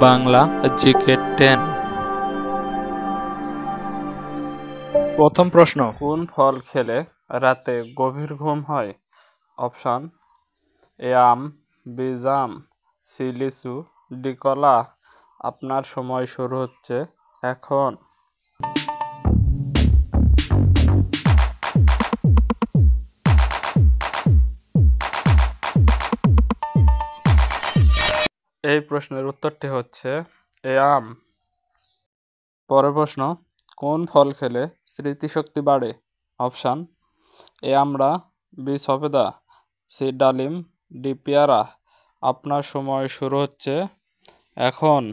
Bangla GK 10। প্রথম প্রশ্ন, কোন ফল খেলে রাতে গভীর ঘুম হয়? অপশন: এ আম, বি জাম, সি লিচু, ডি কলা। আপনার সময় শুরু হচ্ছে এখন। এই প্রশ্নের উত্তরটি হচ্ছে এ আম। পরের প্রশ্ন, কোন ফল খেলে স্মৃতিশক্তি বাড়ে? অপশান: এ আমড়া, বি সফেদা, সি ডালিম, ডি পেয়ারা। আপনার সময় শুরু হচ্ছে এখন।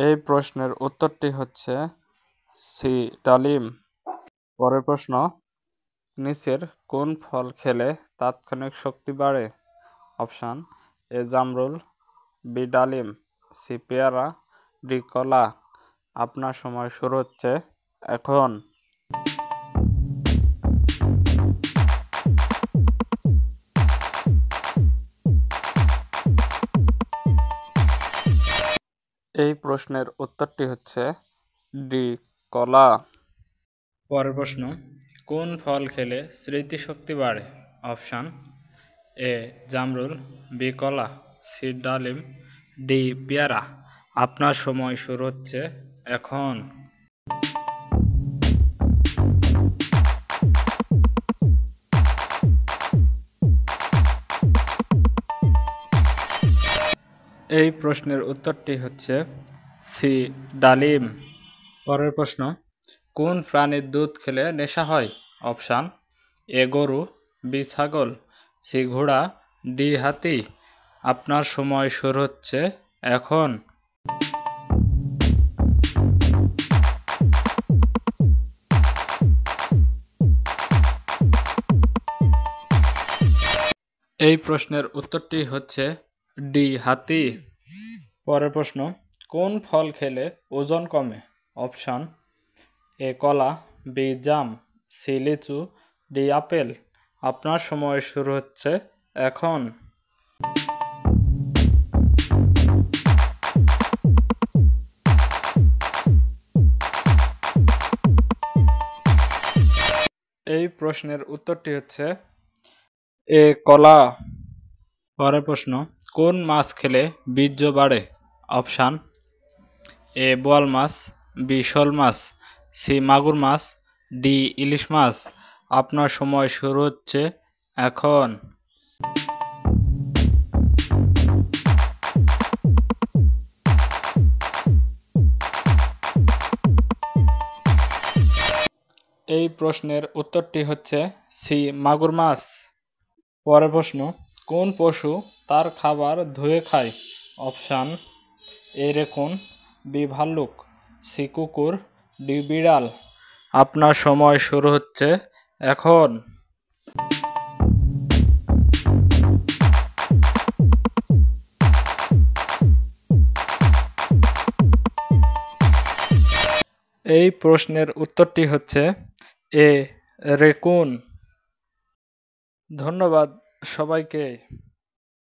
এই প্রশ্নের উত্তরটি হচ্ছে সি ডালিম। পরের প্রশ্ন, নিচের কোন ফল খেলে তাৎক্ষণিক শক্তি বাড়ে? অপশান: এ জামরুল, বি ডালিম, সি পেয়ারা, ডি কলা। আপনার সময় শুরু হচ্ছে এখন। এই প্রশ্নের উত্তরটি হচ্ছে ডি কলা। পরের প্রশ্ন, কোন ফল খেলে স্মৃতিশক্তি বাড়ে? অপশান: এ জামরুল, বি কলা, সি ডালিম, ডি পেয়ারা। আপনার সময় শুরু হচ্ছে এখন। এই প্রশ্নের উত্তরটি হচ্ছে সি ডালিম। পরের প্রশ্ন, কোন প্রাণীর দুধ খেলে নেশা হয়? অপশান: এ গরু, বি ছাগল, সি ঘোড়া, ডি হাতি। আপনার সময় শুরু হচ্ছে এখন। এই প্রশ্নের উত্তরটি হচ্ছে ডি হাতি। পরের প্রশ্ন, কোন ফল খেলে ওজন কমে? অপশান: এ কলা, বি জাম, সি লিচু, ডি আপেল। আপনার সময় শুরু হচ্ছে এখন। এই প্রশ্নের উত্তরটি হচ্ছে এ কলা। পরের প্রশ্ন, কোন মাছ খেলে বীর্য বাড়ে? অপশান: এ বোয়াল মাছ, বি শোল মাছ, সি মাগুর মাছ, ডি ইলিশ মাছ। আপনার সময় শুরু হচ্ছে এখন। এই প্রশ্নের উত্তরটি হচ্ছে সি মাগুর মাছ। পরের প্রশ্ন, কোন পশু তার খাবার ধুয়ে খায়? অপশান: এ রেকুন, বি ভাল্লুক, সি কুকুর, ডি বিড়াল। আপনার সময় শুরু হচ্ছে এখন। এই প্রশ্নের উত্তরটি হচ্ছে এ রেকুন। ধন্যবাদ সবাইকে।